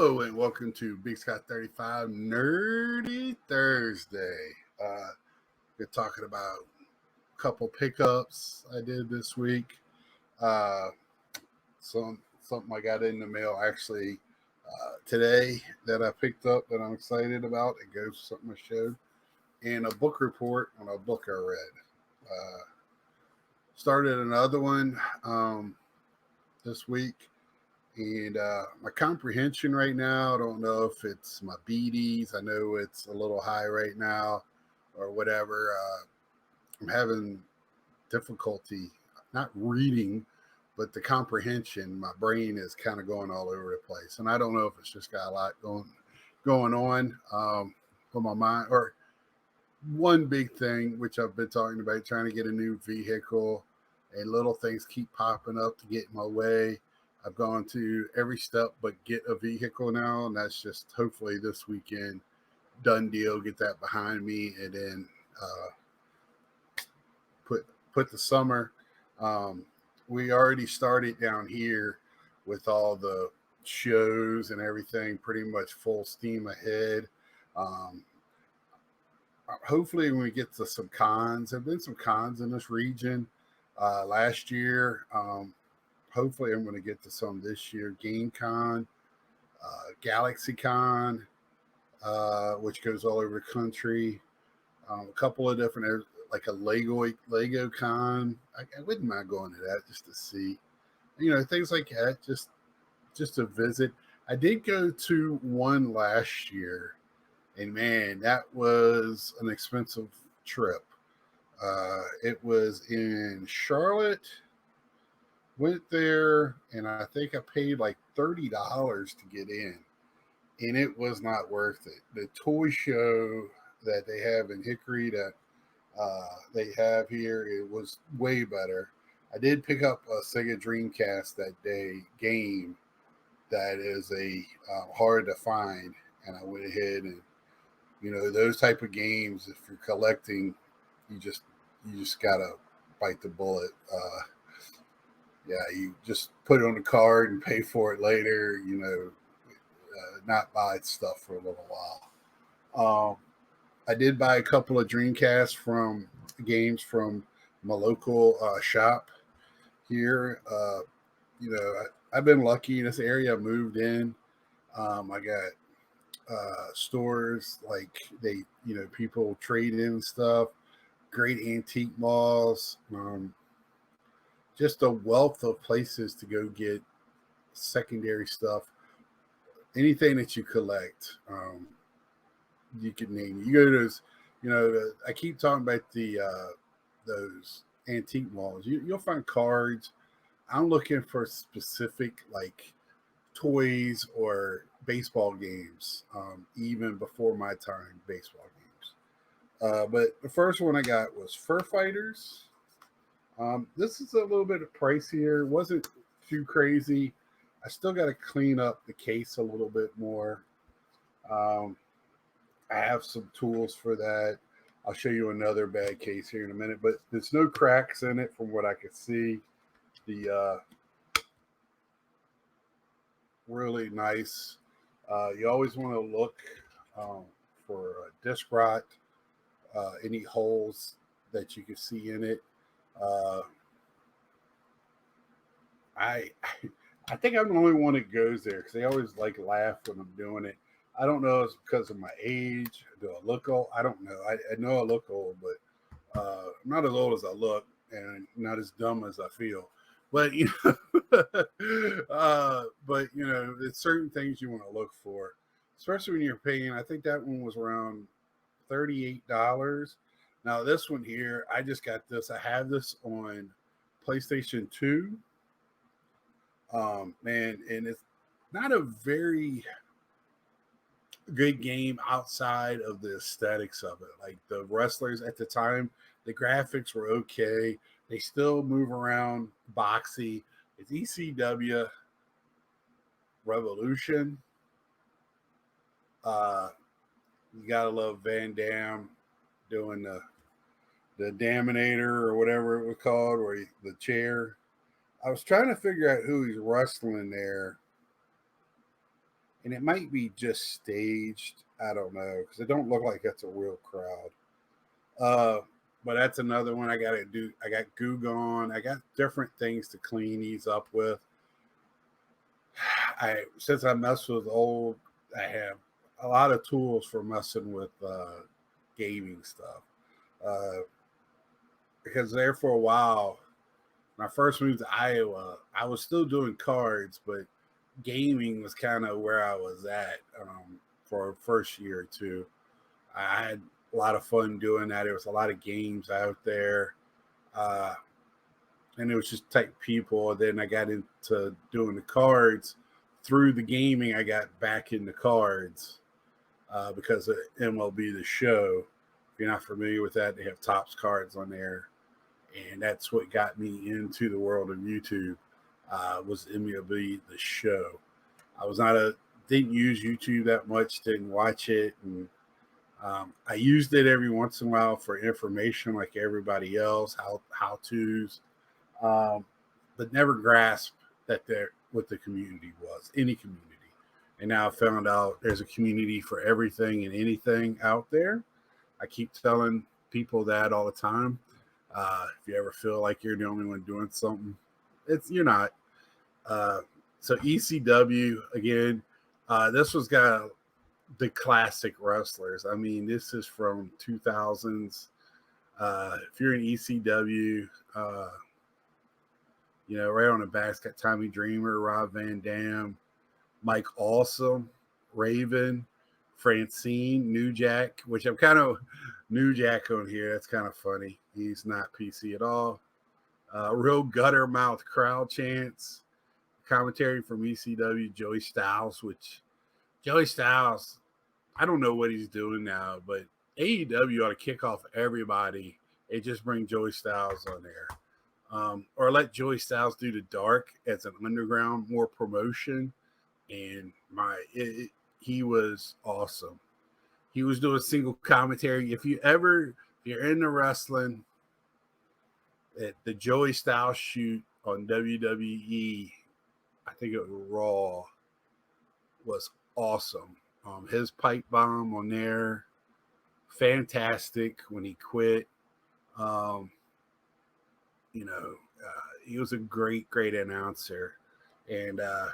Hello and welcome to Big Scott 35 Nerdy Thursday. We're talking about a couple pickups I did this week. Uh, something I got in the mail actually today that I picked up that I'm excited about. It goes to something I showed, and a book report on a book I read. Uh, Started another one this week. And my comprehension right now, I don't know if it's my BDs. I know it's a little high right now or whatever. I'm having difficulty not reading, but the comprehension. My brain is kind of going all over the place. And I don't know if it's just got a lot going on with my mind. Or one big thing, which I've been talking about, trying to get a new vehicle, and little things keep popping up to get in my way. I've gone to every step but get a vehicle now, and that's just hopefully this weekend. Done deal, get that behind me, and then put the summer. Um, we already started down here with all the shows and everything, pretty much full steam ahead. Um, Hopefully, when we get to some cons, there have been some cons in this region last year. Hopefully, I'm going to get to some this year. GameCon, GalaxyCon, which goes all over the country. A couple of different, like a Lego Con. I wouldn't mind going to that just to see, things like that. Just to visit. I did go to one last year, and man, that was an expensive trip. It was in Charlotte. Went there, and I think I paid like $30 to get in, and it was not worth it. The toy show that they have in Hickory that they have here, it was way better. I did pick up a Sega Dreamcast that day game that is a hard to find, and I went ahead and those type of games. If you're collecting, you just gotta bite the bullet. Yeah, you just put it on the card and pay for it later. Not buy stuff for a little while. I did buy a couple of Dreamcasts from games from my local shop here. I've been lucky in this area. I moved in. I got stores like people trade in stuff. Great antique malls. Just a wealth of places to go get secondary stuff. Anything that you collect, you can name it. You go to those, I keep talking about those antique malls. You'll find cards. I'm looking for specific like toys or baseball games, even before my time, baseball games. But the first one I got was Fur Fighters. This is a little bit pricier. It wasn't too crazy. I still got to clean up the case a little bit more. Um, I have some tools for that. I'll show you another bad case here in a minute, but there's no cracks in it from what I could see. The really nice. You always want to look um, for disc rot, any holes that you can see in it. Uh, I I think I'm the only one that goes there because they always like laugh when I'm doing it. I don't know if it's because of my age. Do I look old? I don't know. I know I look old, but I'm not as old as I look and not as dumb as I feel. But it's certain things you want to look for, especially when you're paying. I think that one was around $38. Now this one here, I just got this. I have this on PlayStation 2. Man, and it's not a very good game outside of the aesthetics of it. Like the wrestlers at the time, the graphics were okay. They still move around boxy. It's ECW Revolution. Uh, you gotta love Van Dam doing the Daminator or whatever it was called, or the chair. I was trying to figure out who he's wrestling there, and it might be just staged. I don't know because it don't look like that's a real crowd. Uh, but that's another one I got to do. I got Goo Gone. I got different things to clean these up with. Since I mess with old, I have a lot of tools for messing with gaming stuff. Uh, because there for a while, when I first moved to Iowa, I was still doing cards, but gaming was kind of where I was at for a first year or two. I had a lot of fun doing that. There was a lot of games out there. Uh, and it was just type people. And then I got into doing the cards through the gaming. I got back into cards because of MLB The Show. If you're not familiar with that, they have Topps cards on there, and that's what got me into the world of YouTube. Was MLB The Show. I was not a didn't use YouTube that much, didn't watch it, and I used it every once in a while for information, like everybody else, how tos, um, but never grasped that there what the community was, any community. And now I found out there's a community for everything and anything out there. I keep telling people that all the time. If you ever feel like you're the only one doing something, you're not. Uh, so ECW again. This was got the classic wrestlers. I mean, this is from 2000s. If you're in ECW, right on the back, it's got Tommy Dreamer, Rob Van Dam, Mike Awesome, Raven, Francine, New Jack, which I'm kind of New Jack on here. That's kind of funny. He's not PC at all. Real gutter mouth crowd chants. Commentary from ECW, Joey Styles, which Joey Styles, I don't know what he's doing now, but AEW ought to kick off everybody and just bring Joey Styles on there. Or let Joey Styles do the dark as an underground, more promotion. And he was awesome. He was doing single commentary. If you're into wrestling, the Joey Styles shoot on WWE, I think it was Raw, was awesome. His pipe bomb on there, fantastic when he quit. Um, he was a great, great announcer. And I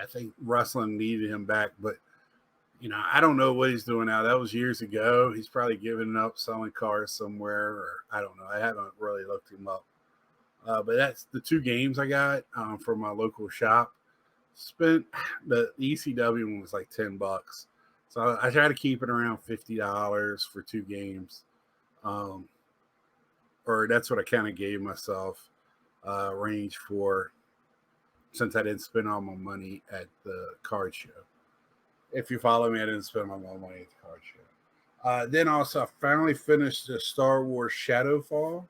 think wrestling needed him back. But, I don't know what he's doing now. That was years ago. He's probably giving up selling cars somewhere, or I don't know. I haven't really looked him up. But that's the two games I got from my local shop. Spent the ECW one was like $10, so I try to keep it around $50 for two games, or that's what I kind of gave myself range for, since I didn't spend all my money at the card show. If you follow me, I didn't spend all my money at the card show. Then also, I finally finished the Star Wars Shadowfall,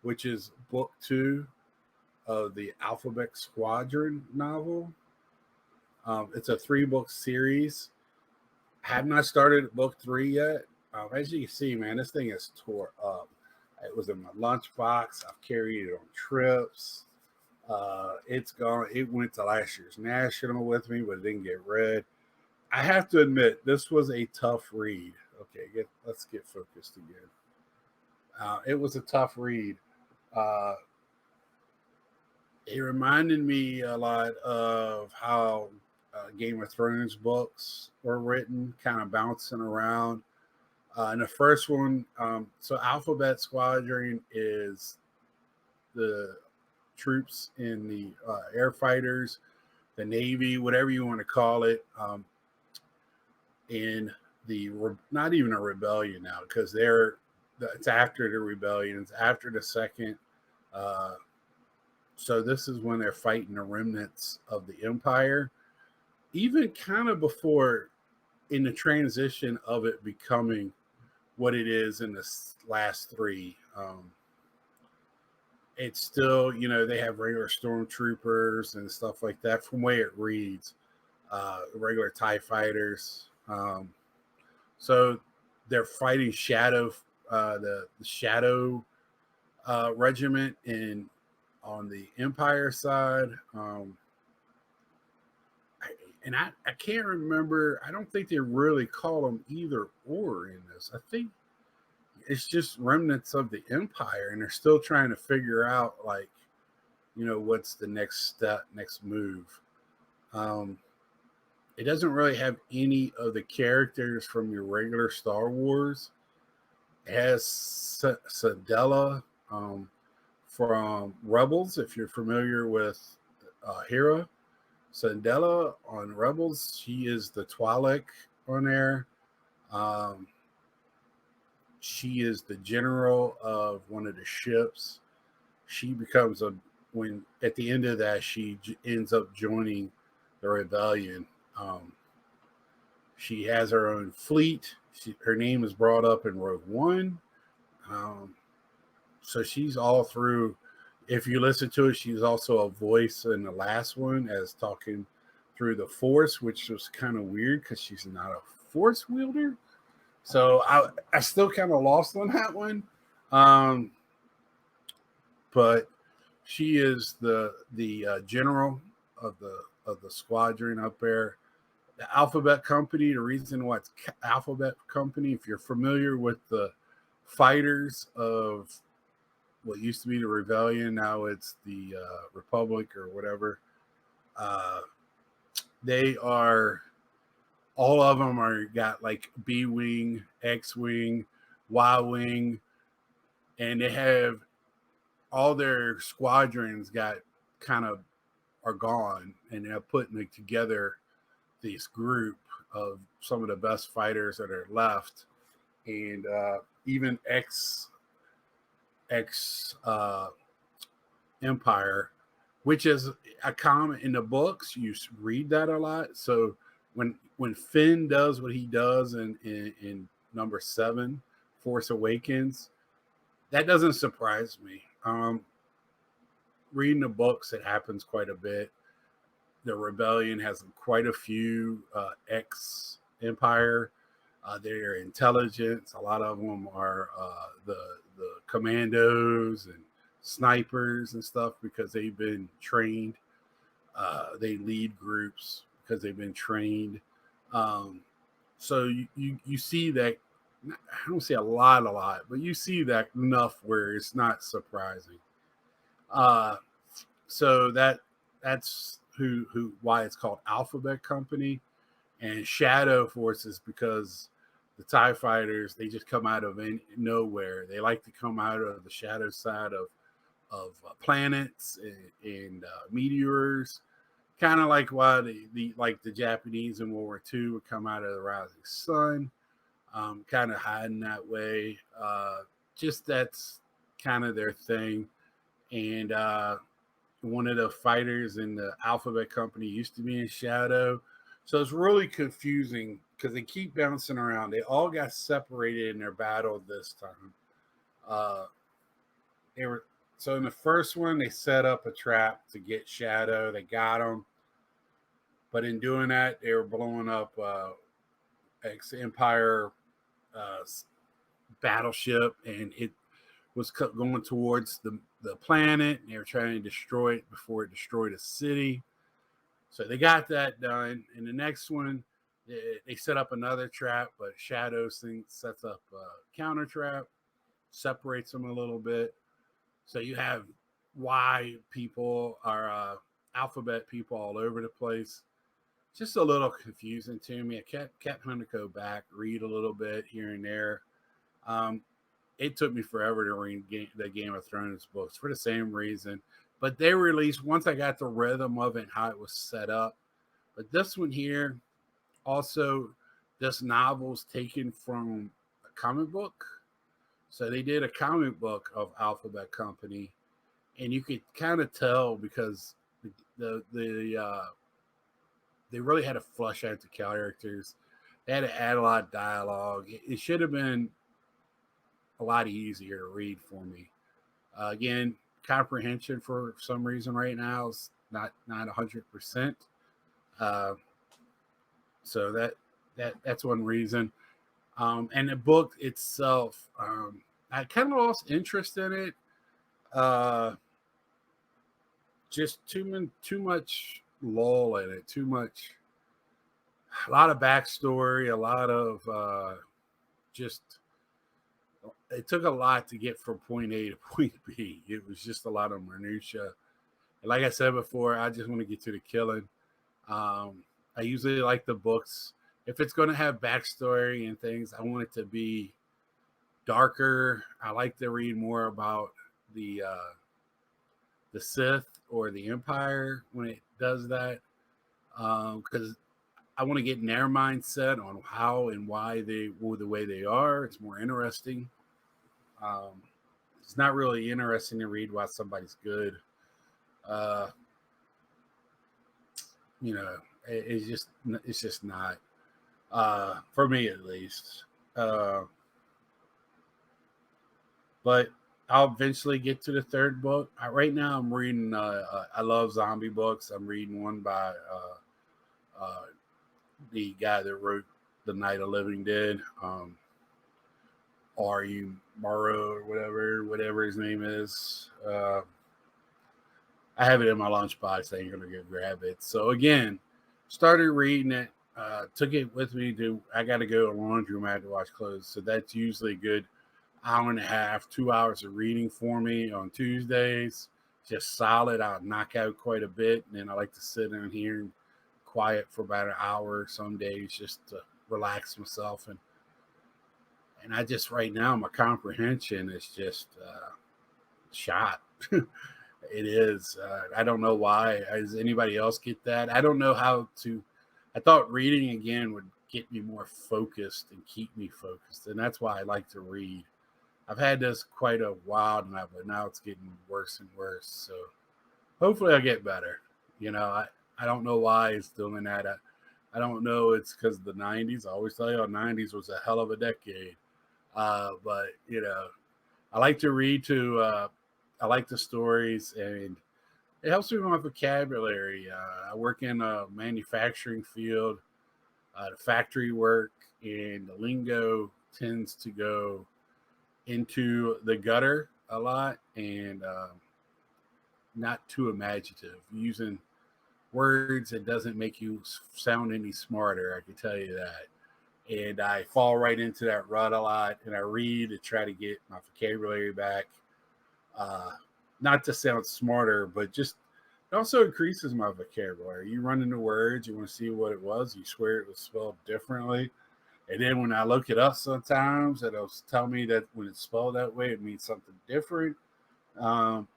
which is book 2 of the Alphabet Squadron novel. It's a 3-book series. Have not started book 3 yet. As you can see, man, this thing is tore up. It was in my lunchbox. I've carried it on trips. It's gone. It went to last year's National with me, but it didn't get read. I have to admit, this was a tough read. Okay, let's get focused again. It was a tough read. It reminded me a lot of how Game of Thrones books were written, kind of bouncing around. And the first one, so Alphabet Squadron is the troops in the air fighters, the Navy, whatever you want to call it, in the not even a rebellion now, because it's after the rebellion, it's after the second. So this is when they're fighting the remnants of the Empire, even kind of before, in the transition of it becoming what it is in the last 3. It's still, they have regular stormtroopers and stuff like that from the way it reads, regular TIE fighters. So they're fighting the Shadow Regiment on the Empire side. And I can't remember. I don't think they really call them either or in this. I think it's just remnants of the empire, and they're still trying to figure out, like, what's the next step, next move. Um, it doesn't really have any of the characters from your regular Star Wars. It has Sadella from Rebels, if you're familiar with Hera. Sadella on Rebels, she is the Twi'lek on there. Um, she is the general of one of the ships. She becomes when at the end of that, she ends up joining the rebellion. Um, she has her own fleet. Her name is brought up in Rogue One. Um, so she's all through. If you listen to it, she's also a voice in the last one as talking through the Force, which was kind of weird because she's not a Force wielder. So I still kind of lost on that one. Um, but she is the general of the squadron up there. The Alphabet Company. The reason why it's Alphabet Company, if you're familiar with the fighters of what used to be the Rebellion, now it's the Republic or whatever. Uh, they are all of them are got like B wing, X wing, Y wing, and they have all their squadrons got kind of are gone, and they're putting together this group of some of the best fighters that are left, and even X Empire, which is a comment in the books. You read that a lot. So when Finn does what he does in number 7, Force Awakens, that doesn't surprise me. Reading the books, it happens quite a bit. The rebellion has quite a few ex Empire. Their intelligence. A lot of them are the commandos and snipers and stuff because they've been trained. They lead groups because they've been trained. Um, so you see that. I don't see a lot, but you see that enough where it's not surprising. Uh, so that's who why it's called Alphabet Company, and Shadow Forces because the TIE fighters, they just come out of nowhere. They like to come out of the shadow side of planets and meteors, kind of like why the Japanese in World War II would come out of the rising sun, kind of hiding that way. Just that's kind of their thing. And one of the fighters in the Alphabet Company used to be in Shadow. So it's really confusing because they keep bouncing around. They all got separated in their battle this time. Uh, they were so in the first one they set up a trap to get Shadow. They got him, but in doing that, they were blowing up ex Empire uh, battleship, and it was going towards the planet. And they were trying to destroy it before it destroyed a city. So they got that done. In the next one, they set up another trap, but Shadows thing sets up a counter trap, separates them a little bit. So you have Y people or alphabet people all over the place. Just a little confusing to me. I kept having to go back, read a little bit here and there. Um, it took me forever to read the Game of Thrones books for the same reason. But they released once I got the rhythm of it and how it was set up. But this one here, also, this novel's taken from a comic book. So they did a comic book of Alphabet Company, and you could kind of tell because the they really had to flush out the characters. They had to add a lot of dialogue. It should have been a lot easier to read for me. Again, comprehension for some reason right now is not 100%. Uh, so that's one reason. And the book itself, I kind of lost interest in it. Uh, just too much lull in it. Too much. a lot of backstory, a lot of just. It took a lot to get from point A to point B. It was just a lot of minutia. And like I said before, I just want to get to the killing. I usually like the books. If it's going to have backstory and things, I want it to be darker. I like to read more about the Sith or the Empire when it does that, because I want to get in their mindset on how and why they were the way they are. It's more interesting. Um, it's not really interesting to read why somebody's good. Uh, you know, it's just not for me at least. Uh, but I'll eventually get to the third book. Right now, I'm reading. I love zombie books. I'm reading one by uh, the guy that wrote The Night of Living Dead. R.U. Morrow or whatever his name is. I have it in my lunchbox. I'm gonna go grab it. So again, started reading it. Took it with me to. I got to go to the laundromat to wash clothes. So that's usually a good hour and a half, 2 hours of reading for me on Tuesdays. Just solid. I'll knock out quite a bit, and then I like to sit down here and quiet for about an hour some days just to relax myself and I just right now my comprehension is just shot. It is. I don't know why. Does anybody else get that? I don't know how to. I thought reading again would get me more focused and keep me focused, and that's why I like to read. I've had this quite a while now, but now it's getting worse and worse. So hopefully I get better. I don't know why it's doing that. I don't know. It's because of the 90s. I always tell you, the 90s was a hell of a decade. But I like to read I like the stories, and it helps me with my vocabulary. I work in a manufacturing field, the factory work, and the lingo tends to go into the gutter a lot and not too imaginative. Using words that doesn't make you sound any smarter, I can tell you that. And I fall right into that rut a lot, and I read to try to get my vocabulary back. Uh, Not to sound smarter, but just it also increases my vocabulary. You run into words, you want to see what it was, you swear it was spelled differently. And then when I look it up sometimes, it'll tell me that when it's spelled that way, it means something different. It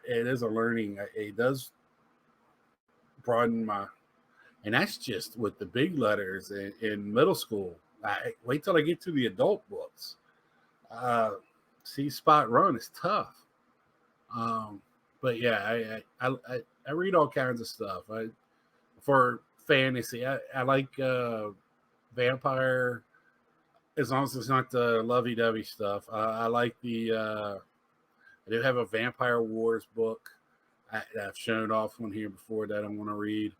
is a learning. It does broaden my, and that's just with the big letters in middle school. Wait till I get to the adult books. Uh, See, spot run is tough. Um, but yeah, I read all kinds of stuff. For fantasy, I like vampire as long as it's not the lovey-dovey stuff. I like the. I do have a Vampire Wars book. I've shown off one here before that I want to read.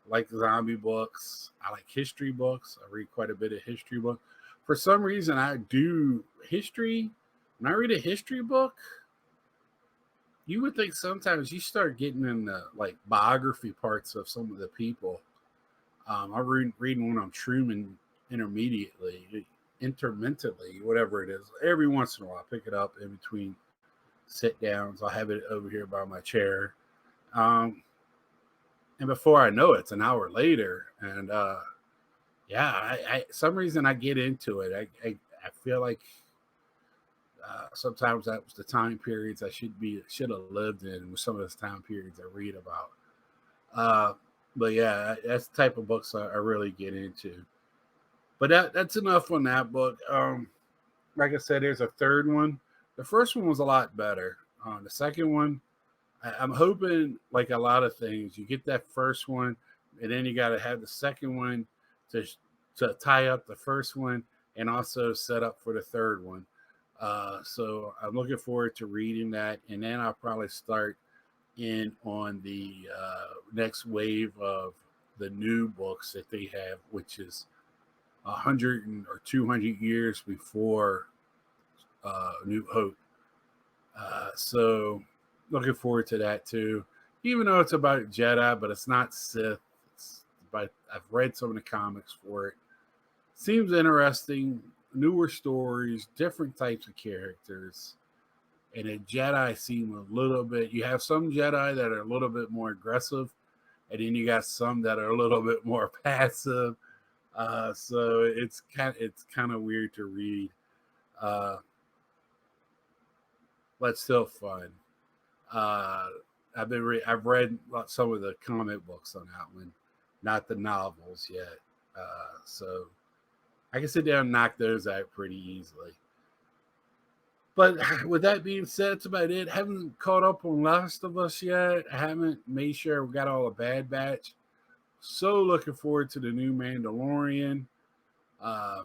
I like zombie books. I like history books. I read quite a bit of history books. For some reason, I do history. When I read a history book, you would think sometimes you start getting in the like biography parts of some of the people. I reading one on Truman intermittently, whatever it is. Every once in a while, I pick it up in between sit downs. I'll have it over here by my chair. Um, and before I know it, it's an hour later. And yeah, some reason I get into it. I feel like sometimes that was the time periods I should have lived in with some of those time periods I read about. Uh, but yeah, that's the type of books I really get into. But that's enough on that book. Like I said, there's a third one. The first one was a lot better. The second one, I'm hoping, like a lot of things, you get that first one, and then you got to have the second one to tie up the first one, and also set up for the third one. So I'm looking forward to reading that, and then I'll probably start in on the next wave of the new books that they have, which is 100 or 200 years before New Hope. So looking forward to that too. Even though it's about Jedi, but it's not Sith. It's but I've read some of the comics for it. Seems interesting, newer stories, different types of characters. And the Jedi seem a little bit. You have some Jedi that are a little bit more aggressive, and then you got some that are a little bit more passive. So it's kind of weird to read, uh, but still fun. Uh, I've read some of the comic books on that one, not the novels yet. So I can sit down and knock those out pretty easily. But with that being said, that's about it. Haven't caught up on Last of Us yet. I haven't made sure we got all the Bad Batch. So looking forward to the new Mandalorian. Uh,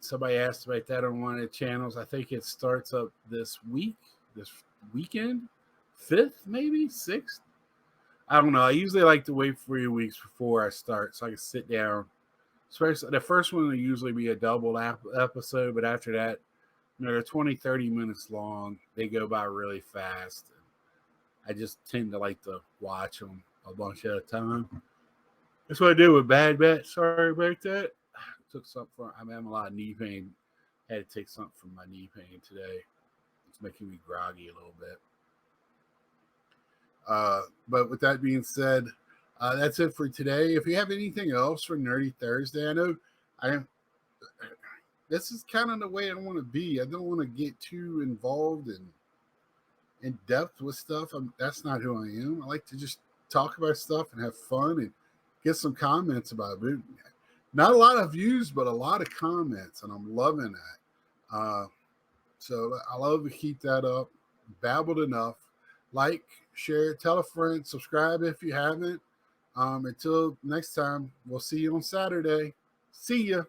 Somebody asked about that on one of the channels. I think it starts up this weekend, 5th, maybe 6th. I don't know. I usually like to wait 3 weeks before I start so I can sit down. Especially the first one will usually be a double episode, but after that, they're 20, 30 minutes long. They go by really fast. I just tend to like to watch them a bunch at a time. That's what I do with Bad Batch. Sorry about that. Took something from. I'm having a lot of knee pain. Had to take something from my knee pain today. It's making me groggy a little bit. But with that being said, that's it for today. If you have anything else for Nerdy Thursday, I know this is kind of the way I want to be. I don't want to get too involved and in depth with stuff. That's not who I am. I like to just talk about stuff and have fun and get some comments about it. Not a lot of views, but a lot of comments, and I'm loving that. So I love to keep that up. Babbled enough. Like, share, tell a friend, subscribe if you haven't. Until next time, we'll see you on Saturday. See ya.